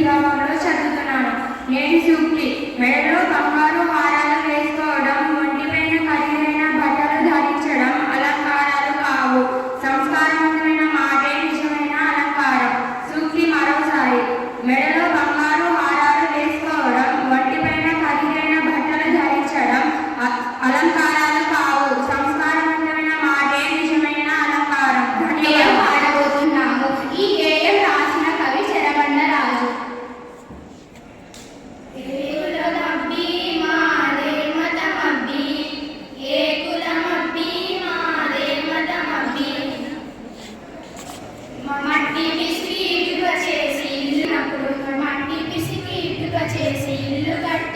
విభాగంలో చదువుతున్నాను. నేను సూక్తి. మెడలో బంగారు హారాలు వేసుకోవడం, ఒంటిపైన ఖరీదైన బట్టలు ధరించడం అలంకారాలు కావు. సంస్కారవంతమైన మాటే నిజమైన అలంకారం. సూక్తి మరోసారి. మెడలో బంగారు హారాలు వేసుకోవడం, ఒంటిపైన ఖరీదైన బట్టలు ధరించడం అలంకారాలు కావు. సంస్కారవంతమైన మాటే నిజమైన అలంకారం. పాడబోతున్నాము. ఈ గేయం రాసిన కవి చెరబండరాజు. మట్టి పిసికి ఇటుక చేసి ఇల్లు కట్టు